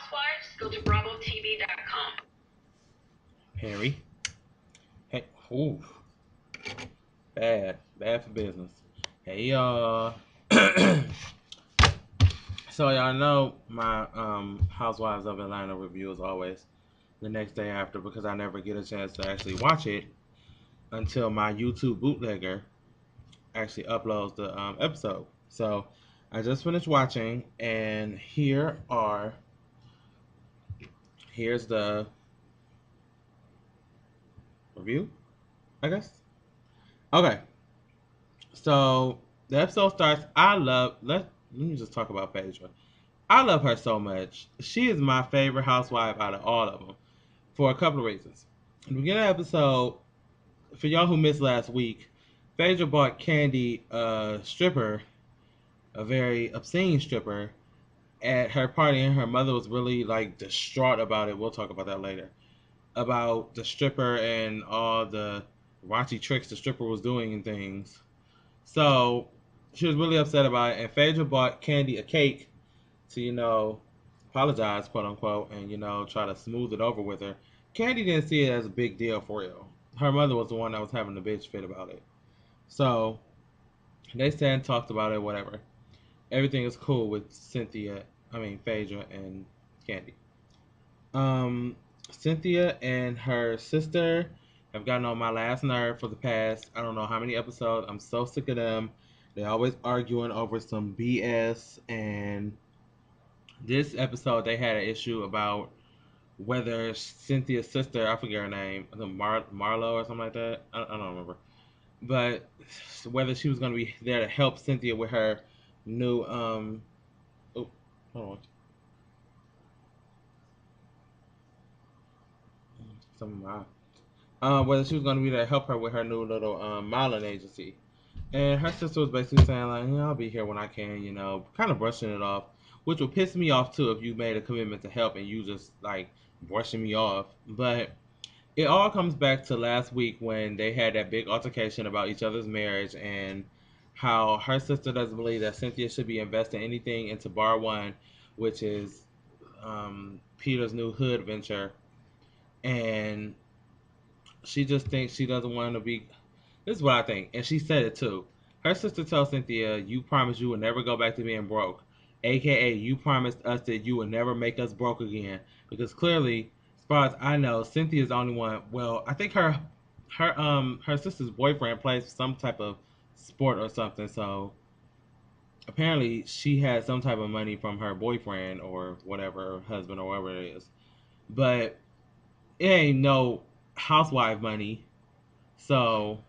housewives, go to bravotv.com. Harry. Hey, ooh, bad for business. Hey y'all. So y'all know my Housewives of Atlanta review is always the next day after because I never get a chance to actually watch it until my YouTube bootlegger actually uploads the episode. So I just finished watching, and here's the review, I guess. Okay, so the episode starts. Let me just talk about Phaedra. I love her so much. She is my favorite housewife out of all of them for a couple of reasons. In the beginning of the episode, for y'all who missed last week, Phaedra bought KANDI, a stripper, a very obscene stripper, at her party, and her mother was really like distraught about it. We'll talk about that later. About the stripper and all the raunchy tricks the stripper was doing and things. So she was really upset about it, and Phaedra bought KANDI a cake to, apologize, quote unquote, and, try to smooth it over with her. KANDI didn't see it as a big deal for real. Her mother was the one that was having the bitch fit about it. So they sat and talked about it, whatever. Everything is cool with Phaedra and KANDI. Cynthia and her sister have gotten on my last nerve for the past, I don't know how many episodes. I'm so sick of them. They're always arguing over some BS, and this episode they had an issue about whether Cynthia's sister, I forget her name, I think Marlo or something like that. I don't remember. But whether she was going to be there to help Cynthia with her new, oh, hold on. Whether she was going to be there to help her with her new little modeling agency. And her sister was basically saying, like, I'll be here when I can, kind of brushing it off, which would piss me off, too, if you made a commitment to help and you just, like, brushing me off. But it all comes back to last week when they had that big altercation about each other's marriage and how her sister doesn't believe that Cynthia should be investing anything into Bar One, which is Peter's new hood venture. And she just thinks she doesn't want to be. This is what I think, and she said it too. Her sister tells Cynthia, "You promised you would never go back to being broke, aka you promised us that you would never make us broke again." Because clearly, as far as I know, Cynthia's the only one. Well, I think her sister's boyfriend plays some type of sport or something. So apparently, she had some type of money from her boyfriend or whatever, husband or whatever it is. But it ain't no housewife money. So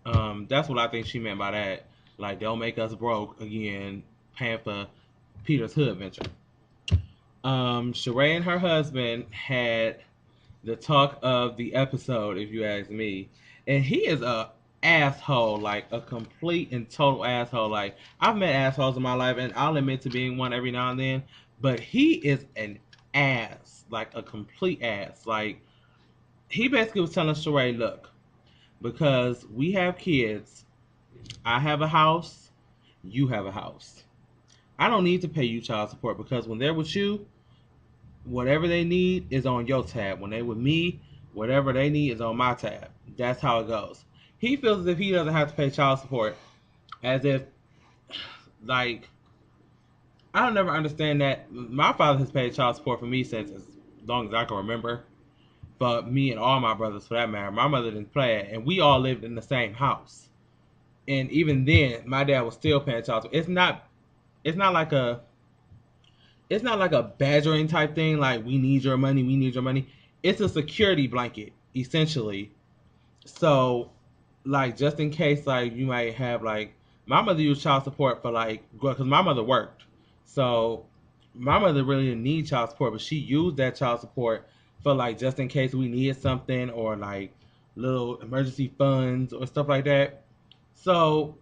that's what I think she meant by that. Like, they'll make us broke again, paying for Peter's hood venture. Sheree and her husband had the talk of the episode, if you ask me. And he is a asshole, like a complete and total asshole. Like, I've met assholes in my life, and I'll admit to being one every now and then. But he is an ass, like a complete ass. Like, he basically was telling Sheree, look, because we have kids, I have a house, you have a house. I don't need to pay you child support because when they're with you, whatever they need is on your tab. When they're with me, whatever they need is on my tab. That's how it goes. He feels as if he doesn't have to pay child support, as if, like, I don't never understand that. My father has paid child support for me since as long as I can remember. But me and all my brothers, for that matter, my mother didn't play it, and we all lived in the same house. And even then, my dad was still paying child support. It's not like a badgering type thing. Like, we need your money, we need your money. It's a security blanket essentially. So, like, just in case, like, you might have, like, my mother used child support for, like, because my mother worked. So my mother really didn't need child support, but she used that child support for, like, just in case we needed something, or like little emergency funds or stuff like that. So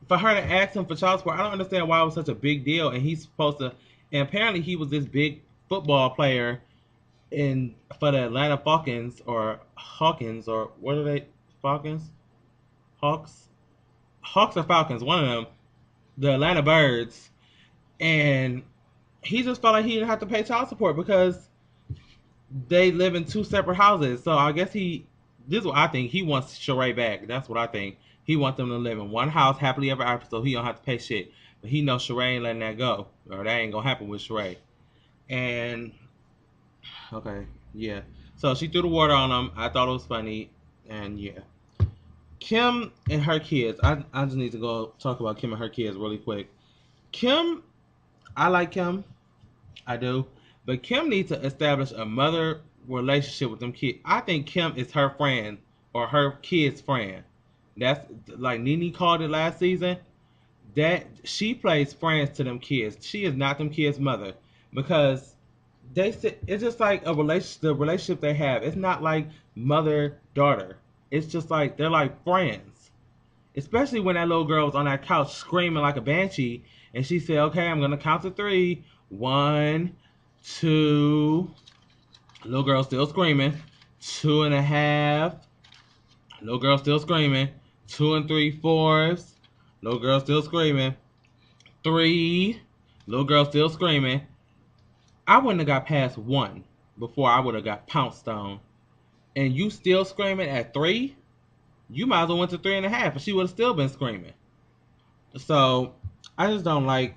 for her to ask him for child support, I don't understand why it was such a big deal. And he's supposed to, and apparently he was this big football player in for the Atlanta Falcons or Hawkins, or what are they? Falcons, Hawks, Hawks or Falcons, one of them. The Atlanta Birds, and he just felt like he didn't have to pay child support because they live in two separate houses. So I guess this is what I think. He wants Sheree back. That's what I think. He wants them to live in one house happily ever after, so he don't have to pay shit. But he knows Sheree ain't letting that go, or that ain't gonna happen with Sheree. And okay, yeah. So she threw the water on him. I thought it was funny, and yeah. Kim and her kids. I just need to go talk about Kim and her kids really quick. Kim, I like Kim. I do. But Kim needs to establish a mother relationship with them kids. I think Kim is her friend or her kid's friend. That's like NeNe called it last season. That she plays friends to them kids. She is not them kids' mother because it's just like a relationship. The relationship they have. It's not like mother daughter. It's just like they're like friends. Especially when that little girl was on that couch screaming like a banshee, and she said, "Okay, I'm gonna count to three. One, two." Little girl still screaming. Two and a half. Little girl still screaming. 2 3/4. Little girl still screaming. Three. Little girl still screaming. I wouldn't have got past one before I would have got pounced on. And you still screaming at three? You might as well went to 3.5 and she would have still been screaming. So I just don't like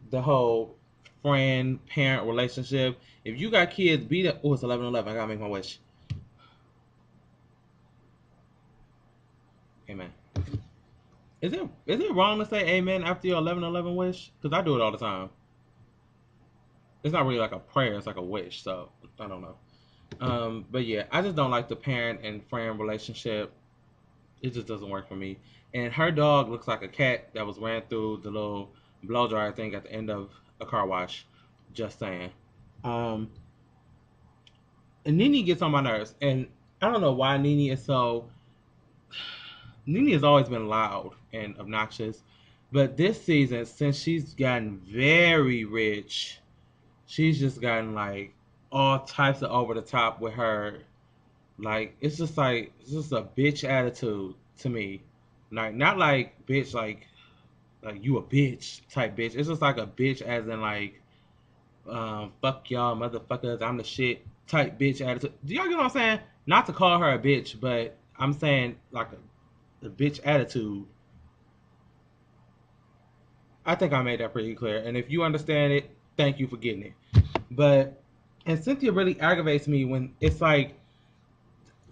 the whole friend parent relationship. If you got kids, be the it's 11:11. I gotta make my wish. Amen. Is it wrong to say amen after your 11:11 wish? Because I do it all the time. It's not really like a prayer; it's like a wish. So I don't know. But yeah, I just don't like the parent and friend relationship. It just doesn't work for me. And her dog looks like a cat that was ran through the little blow dryer thing at the end of a car wash. Just saying. Um, and NeNe gets on my nerves, and I don't know why NeNe is so. NeNe has always been loud and obnoxious, but this season, since she's gotten very rich, she's just gotten like all types of over the top with her. Like it's just a bitch attitude to me. Like not like bitch like you a bitch type bitch. It's just like a bitch as in like fuck y'all motherfuckers, I'm the shit type bitch attitude. Do y'all get what I'm saying? Not to call her a bitch, but I'm saying like a bitch attitude. I think I made that pretty clear. And if you understand it, thank you for getting it. But and Cynthia really aggravates me when it's like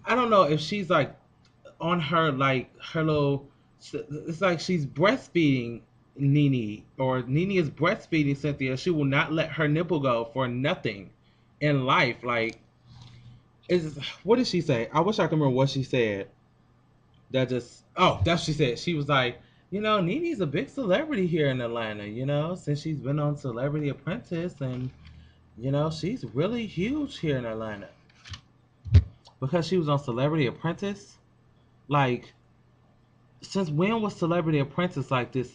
I don't know if she's like on her like her little. It's like she's breastfeeding NeNe or NeNe is breastfeeding Cynthia. She will not let her nipple go for nothing in life. Like, is what did she say? I wish I could remember what she said. That's what she said. She was like, NeNe's a big celebrity here in Atlanta. Since she's been on Celebrity Apprentice, and she's really huge here in Atlanta because she was on Celebrity Apprentice. Like, since when was Celebrity Apprentice like this?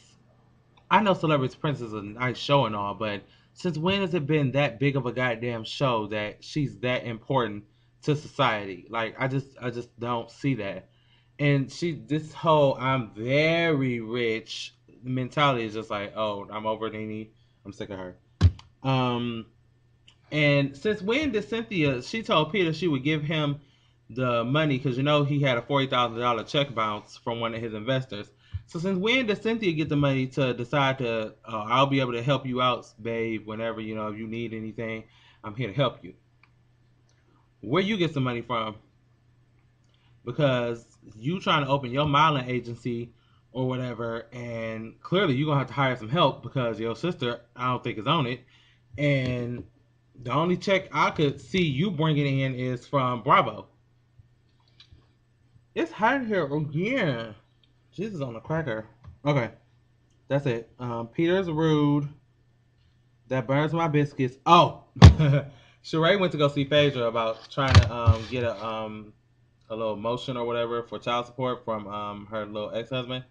I know Celebrity Apprentice is a nice show and all, but since when has it been that big of a goddamn show that she's that important to society? Like, I just don't see that. And this whole I'm very rich mentality is just like, oh, I'm over NeNe. I'm sick of her. Um, and since when did Cynthia? She told Peter she would give him the money because he had a $40,000 check bounce from one of his investors. So since when did Cynthia get the money to decide to? I'll be able to help you out, babe. Whenever if you need anything, I'm here to help you. Where you get some money from? Because you trying to open your modeling agency or whatever, and clearly you're gonna have to hire some help because your sister I don't think is on it, and the only check I could see you bringing in is from Bravo. It's hot here again. Jesus on the cracker. Okay, that's it. Peter's rude. That burns my biscuits. Oh, Sheree went to go see Phaedra about trying to get a little motion or whatever for child support from her little ex-husband.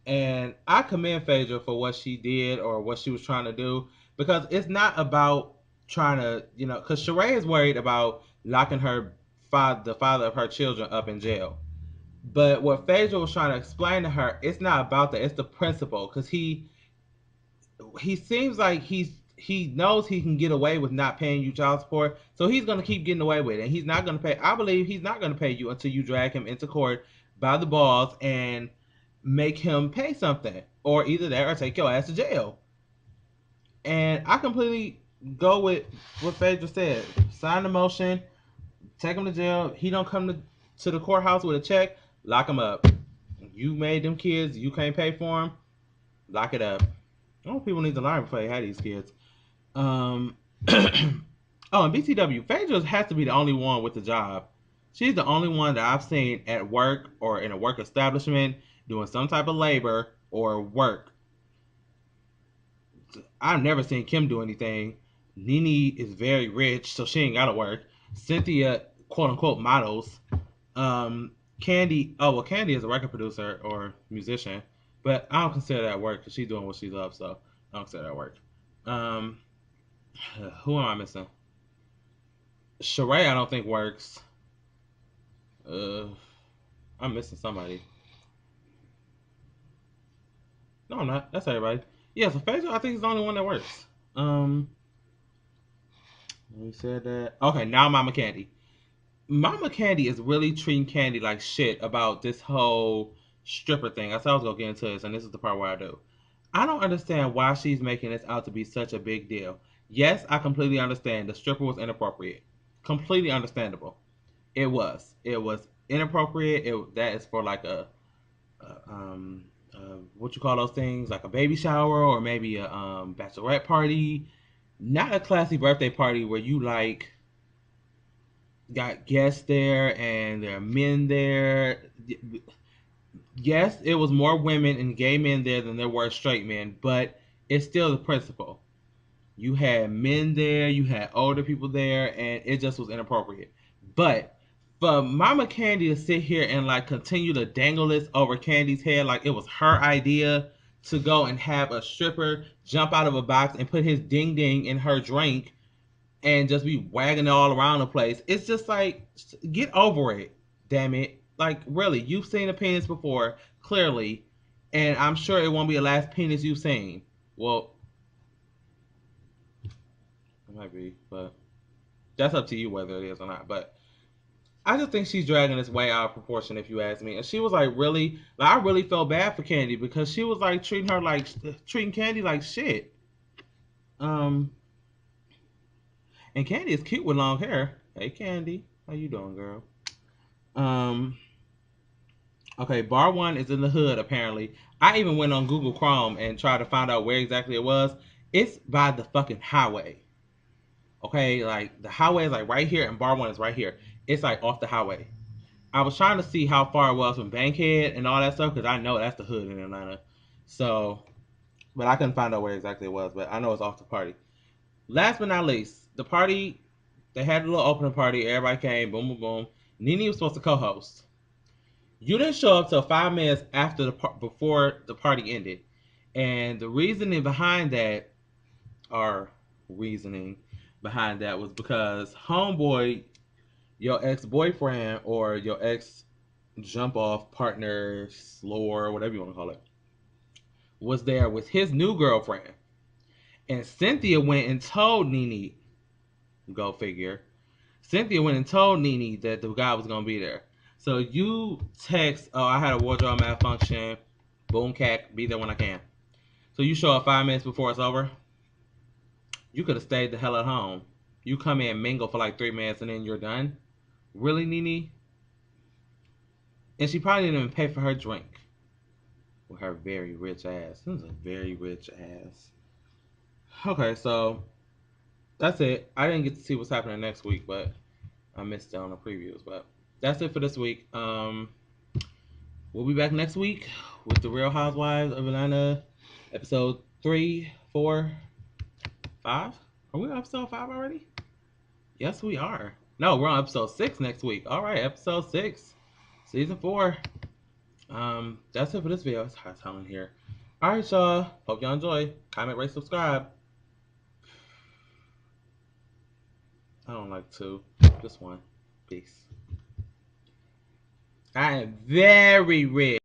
And I commend Phaedra for what she did or what she was trying to do because it's not about trying to, because Sheree is worried about locking the father of her children up in jail. But what Phaedra was trying to explain to her, it's not about that. It's the principle because he seems like he's he knows he can get away with not paying you child support, so he's gonna keep getting away with it. And he's not gonna pay. I believe he's not gonna pay you until you drag him into court by the balls and make him pay something, or either that or take your ass to jail. And I completely go with what Phaedra said. Sign the motion, take him to jail. He don't come to the courthouse with a check, lock him up. You made them kids, you can't pay for them, lock it up. Oh, people need to learn before they have these kids. Oh, and BTW, Phaedra has to be the only one with the job. She's the only one that I've seen at work or in a work establishment doing some type of labor or work. I've never seen Kim do anything. NeNe is very rich, so she ain't gotta work. Cynthia, quote unquote, models. KANDI, KANDI is a record producer or musician, but I don't consider that work because she's doing what she loves, so I don't consider that work. Who am I missing? Sheree, I don't think works. I'm missing somebody. No, I'm not. That's everybody. Yeah, so Phaedra, I think is the only one that works. We said that. Okay, now Mama KANDI. Mama KANDI is really treating KANDI like shit about this whole stripper thing. I said I was gonna get into this, and this is the part where I do. I don't understand why she's making this out to be such a big deal. Yes, I completely understand the stripper was inappropriate. Completely understandable. It was. It was inappropriate. That is for like what you call those things, like a baby shower or maybe a bachelorette party, not a classy birthday party where you like got guests there and there are men there. Yes, it was more women and gay men there than there were straight men, but it's still the principle. You had men there, you had older people there, and it just was inappropriate. But for Mama KANDI to sit here and like continue to dangle this over KANDI's head like it was her idea to go and have a stripper jump out of a box and put his ding ding in her drink and just be wagging it all around the place. It's just like, get over it, damn it. Like, really, you've seen a penis before, clearly, and I'm sure it won't be the last penis you've seen. Well, it might be, but that's up to you whether it is or not. But I just think she's dragging this way out of proportion, if you ask me. And she was like, really, like, I really felt bad for KANDI because she was like treating KANDI like shit. And KANDI is cute with long hair. Hey, KANDI, how you doing, girl? Okay, bar one is in the hood, apparently. I even went on Google Chrome and tried to find out where exactly it was. It's by the fucking highway. Okay, like the highway is like right here and bar one is right here. It's like off the highway. I was trying to see how far it was from Bankhead and all that stuff because I know that's the hood in Atlanta. So, but I couldn't find out where exactly it was, but I know it's off the party. Last but not least, the party, they had a little opening party. Everybody came, boom, boom, boom. NeNe was supposed to co-host. You didn't show up till 5 minutes after before the party ended, and the reasoning behind that, was because homeboy, your ex-boyfriend or your ex jump-off partner, slore, whatever you want to call it, was there with his new girlfriend, and Cynthia went and told NeNe, go figure. Cynthia went and told NeNe that the guy was gonna be there. So you text, oh, I had a wardrobe malfunction. Boom, cack, be there when I can. So you show up 5 minutes before it's over. You could have stayed the hell at home. You come in, mingle for like 3 minutes, and then you're done. Really, NeNe? And she probably didn't even pay for her drink. With her very rich ass. This is a very rich ass. Okay, so that's it. I didn't get to see what's happening next week, but I missed it on the previews. But that's it for this week. We'll be back next week with the Real Housewives of Atlanta, episode 3, 4, 5. Are we on episode 5 already? Yes, we are. No, we're on episode 6 next week. All right, episode 6, season 4. That's it for this video. It's hot telling here. All right, y'all. Hope y'all enjoy. Comment, rate, subscribe. I don't like 2. Just 1. Peace. I am very rich.